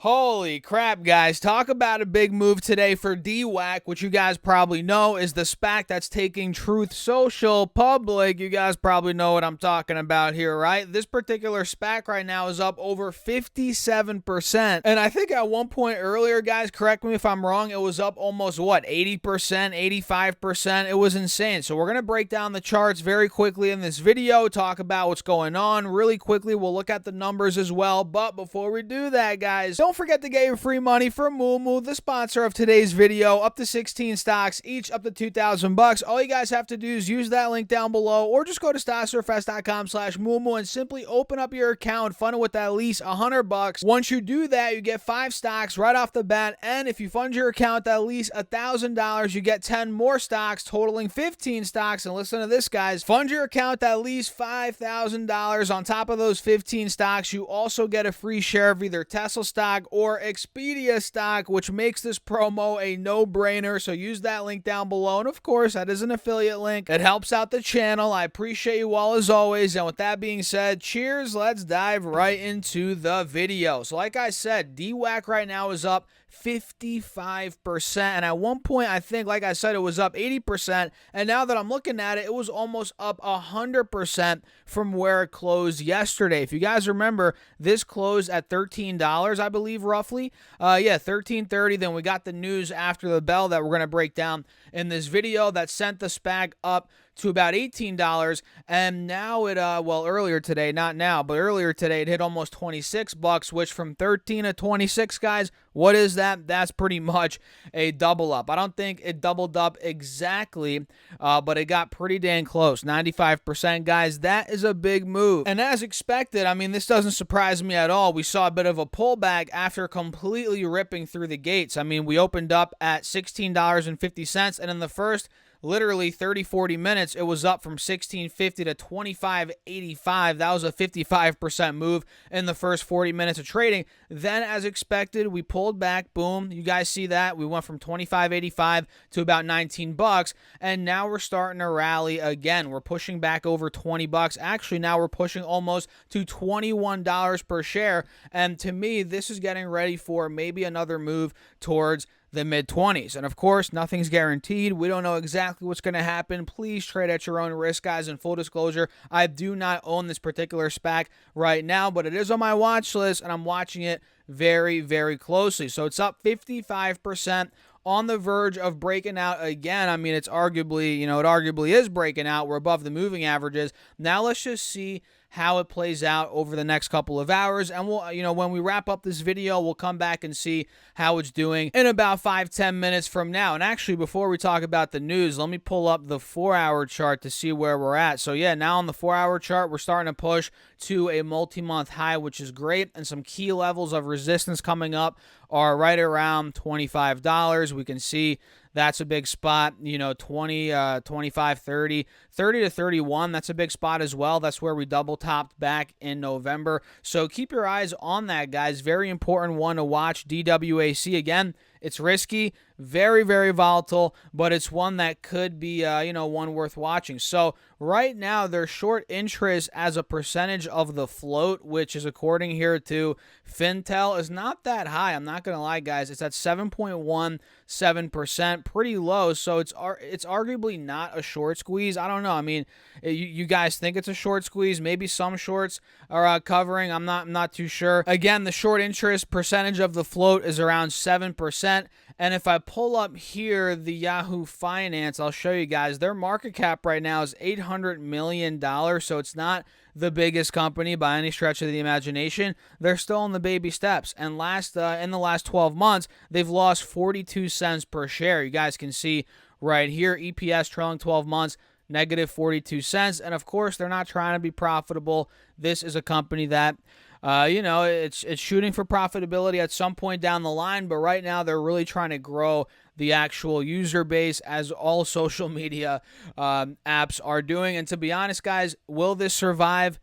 Holy crap, guys. Talk about a big move today for DWAC, which you guys probably know is the SPAC that's taking Truth Social public. You guys probably know what I'm talking about here, right? This particular SPAC right now is up over 57%. And I think at one point earlier, guys, correct me if I'm wrong, it was up almost, 80%, 85%. It was insane. So we're going to break down the charts very quickly in this video, talk about what's going on. Really quickly, we'll look at the numbers as well. But before we do that, guys, don't forget to get your free money from Moomoo, the sponsor of today's video. Up to 16 stocks, each up to $2,000. All you guys have to do is use that link down below, or just go to stocksurfest.com/Moomoo and simply open up your account, fund it with at least $100. Once you do that, you get 5 stocks right off the bat, and if you fund your account at least $1,000, you get 10 more stocks, totaling 15 stocks. And listen to this, guys, fund your account at least $5,000. On top of those 15 stocks, you also get a free share of either Tesla stock or Expedia stock, which makes this promo a no-brainer. So use that link down below, and of course that is an affiliate link. It helps out the channel. I appreciate you all as always. And with that being said, cheers. Let's dive right into the video. So like I said, DWAC right now is up 55%, and at one point I think, like I said, it was up 80%, and now that I'm looking at it, it was almost up 100% from where it closed yesterday. If you guys remember, this closed at $13, I believe, roughly. Yeah, $13.30. Then we got the news after the bell that we're going to break down in this video that sent the SPAC up to about $18, and now it earlier today, not now, but earlier today, it hit almost $26, which from 13 to 26, guys, what is that? That's pretty much a double up. I don't think it doubled up exactly, but it got pretty dang close. 95%, guys. That is a big move. And as expected, I mean, this doesn't surprise me at all. We saw a bit of a pullback after completely ripping through the gates. I mean, we opened up at $16.50, and in the first literally 30-40 minutes, it was up from $16.50 to $25.85. That was a 55% move in the first 40 minutes of trading. Then, as expected, we pulled back. Boom. You guys see that? We went from $25.85 to about $19, and now we're starting to rally again. We're pushing back over $20. Actually, now we're pushing almost to $21 per share, and to me, this is getting ready for maybe another move towards the mid-20s. And of course, nothing's guaranteed. We don't know exactly what's going to happen. Please trade at your own risk, guys. And full disclosure, I do not own this particular SPAC right now, but it is on my watch list, and I'm watching it very, very closely. So it's up 55%. On the verge of breaking out again. I mean, it's arguably, it arguably is breaking out. We're above the moving averages. Now let's just see how it plays out over the next couple of hours. And we'll, when we wrap up this video, we'll come back and see how it's doing in about 5-10 minutes from now. And actually, before we talk about the news, let me pull up the 4-hour chart to see where we're at. So yeah, now on the 4-hour chart, we're starting to push to a multi-month high, which is great. And some key levels of resistance coming up are right around $25. We can see that's a big spot, 20, 25, 30 to 31. That's a big spot as well. That's where we double topped back in November. So keep your eyes on that, guys. Very important one to watch. DWAC, again, it's risky, very, very volatile, but it's one that could be, one worth watching. So right now, their short interest as a percentage of the float, which is according here to Fintel, is not that high. I'm not going to lie, guys. It's at 7.17%, pretty low. So it's arguably not a short squeeze. I don't know. I mean, you guys think it's a short squeeze? Maybe some shorts are covering. I'm not too sure. Again, the short interest percentage of the float is around 7%. And if I pull up here the Yahoo Finance, I'll show you guys, their market cap right now is $800 million. So it's not the biggest company by any stretch of the imagination. They're still in the baby steps. And in the last 12 months, they've lost 42 cents per share. You guys can see right here, EPS trailing 12 months, negative 42 cents. And of course, they're not trying to be profitable. This is a company that it's shooting for profitability at some point down the line, but right now they're really trying to grow the actual user base, as all social media apps are doing. And to be honest, guys, will this survive?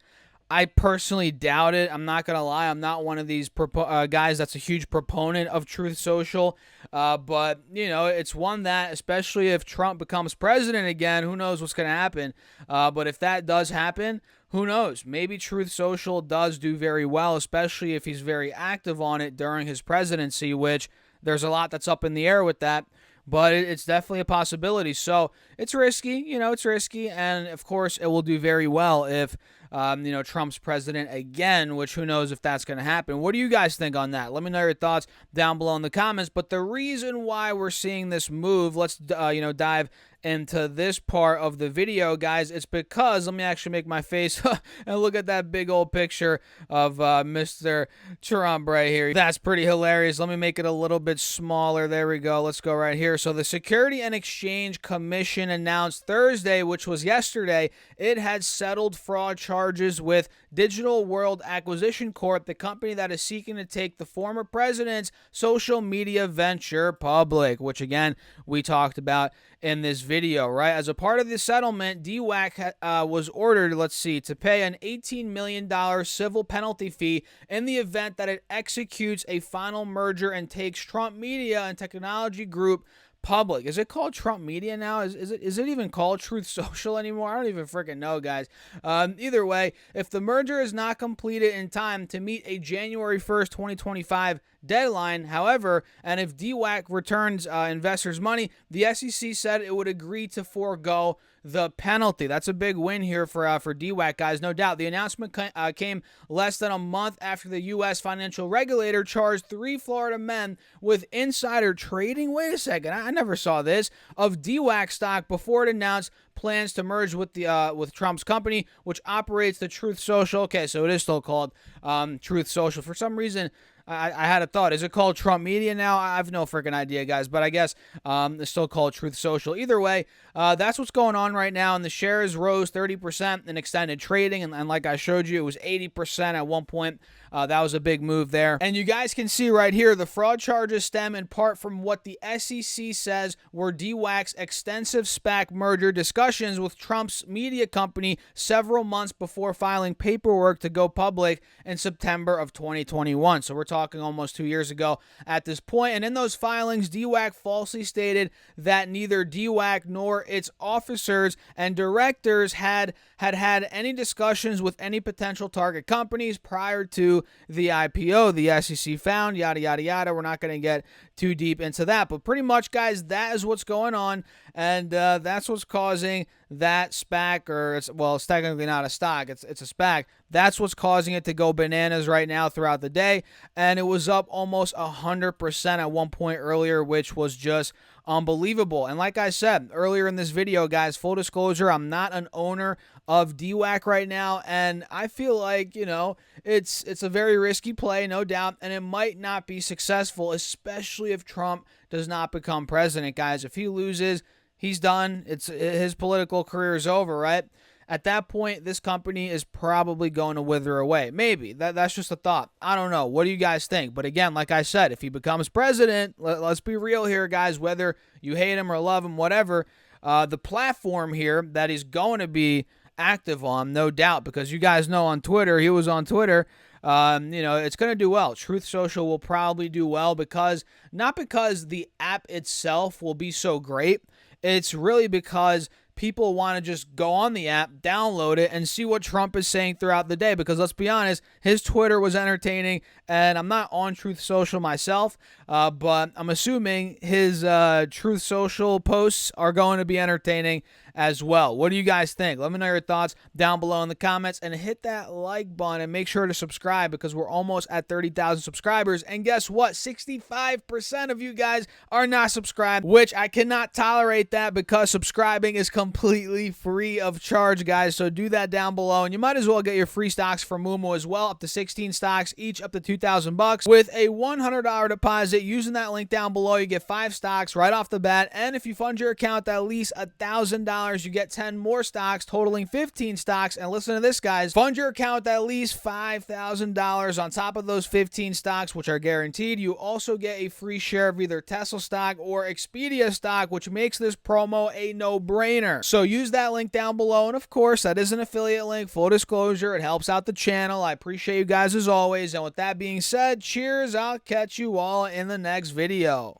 I personally doubt it. I'm not going to lie. I'm not one of these guys that's a huge proponent of Truth Social. But, it's one that, especially if Trump becomes president again, who knows what's going to happen. But if that does happen, who knows? Maybe Truth Social does do very well, especially if he's very active on it during his presidency, which there's a lot that's up in the air with that. But it's definitely a possibility. So it's risky, it's risky. And of course, it will do very well if, Trump's president again, which who knows if that's going to happen. What do you guys think on that? Let me know your thoughts down below in the comments. But the reason why we're seeing this move, let's, dive into this part of the video, guys. It's because, let me actually make my face and look at that big old picture of Mr. Trump right here. That's pretty hilarious. Let me make it a little bit smaller. There we go. Let's go right here. So the Security and Exchange Commission announced Thursday, which was yesterday, it had settled fraud charges with Digital World Acquisition Corp., the company that is seeking to take the former president's social media venture public, which again, we talked about in this video, right? As a part of the settlement, DWAC was ordered, to pay an $18 million civil penalty fee in the event that it executes a final merger and takes Trump Media and Technology Group public. Is it called Trump Media now? Is it even called Truth Social anymore? I don't even freaking know, guys. Either way, if the merger is not completed in time to meet a January 1st, 2025 deadline, however, and if DWAC returns investors' money, the SEC said it would agree to forego the penalty. That's a big win here for DWAC, guys, no doubt. The announcement came less than a month after the U.S. financial regulator charged 3 Florida men with insider trading. Wait a second, I never saw this, of DWAC stock before it announced plans to merge with Trump's company, which operates the Truth Social. Okay, so it is still called Truth Social. For some reason, I had a thought. Is it called Trump Media now? I have no freaking idea, guys. But I guess it's still called Truth Social. Either way, that's what's going on right now. And the shares rose 30% in extended trading. And like I showed you, it was 80% at one point. That was a big move there. And you guys can see right here, the fraud charges stem in part from what the SEC says were DWAC's extensive SPAC merger discussions with Trump's media company several months before filing paperwork to go public in September of 2021. So we're talking almost 2 years ago at this point. And in those filings, DWAC falsely stated that neither DWAC nor its officers and directors had any discussions with any potential target companies prior to the IPO. The SEC found, yada, yada, yada. We're not going to get too deep into that. But pretty much, guys, that is what's going on. And that's what's causing that SPAC, or it's technically not a stock, it's a SPAC. That's what's causing it to go bananas right now throughout the day. And it was up almost 100% at one point earlier, which was just unbelievable. And like I said earlier in this video, guys, full disclosure, I'm not an owner of DWAC right now, and I feel like, it's a very risky play, no doubt, and it might not be successful, especially if Trump does not become president, guys. If he loses, he's done. His political career is over, right? At that point, this company is probably going to wither away. Maybe. That's just a thought. I don't know. What do you guys think? But again, like I said, if he becomes president, let's be real here, guys, whether you hate him or love him, whatever, the platform here that he's going to be active on, no doubt, because you guys know on Twitter, he was on Twitter, it's going to do well. Truth Social will probably do well not because the app itself will be so great. It's really because people want to just go on the app, download it, and see what Trump is saying throughout the day. Because let's be honest, his Twitter was entertaining, and I'm not on Truth Social myself, but I'm assuming his Truth Social posts are going to be entertaining as well. What do you guys think? Let me know your thoughts down below in the comments, and hit that like button and make sure to subscribe, because we're almost at 30,000 subscribers. And guess what? 65% of you guys are not subscribed, which I cannot tolerate that, because subscribing is completely free of charge, guys. So do that down below, and you might as well get your free stocks from Moomoo as well, up to 16 stocks, each up to $2,000 with a $100 deposit. Using that link down below, you get 5 stocks right off the bat, and if you fund your account at least $1,000, you get 10 more stocks, totaling 15 stocks. And listen to this, guys, fund your account at least $5,000 on top of those 15 stocks, which are guaranteed. You also get a free share of either Tesla stock or Expedia stock, which makes this promo a no-brainer. So use that link down below, and of course, that is an affiliate link, full disclosure. It helps out the channel. I appreciate you guys as always, and with that being said, cheers. I'll catch you all in the next video.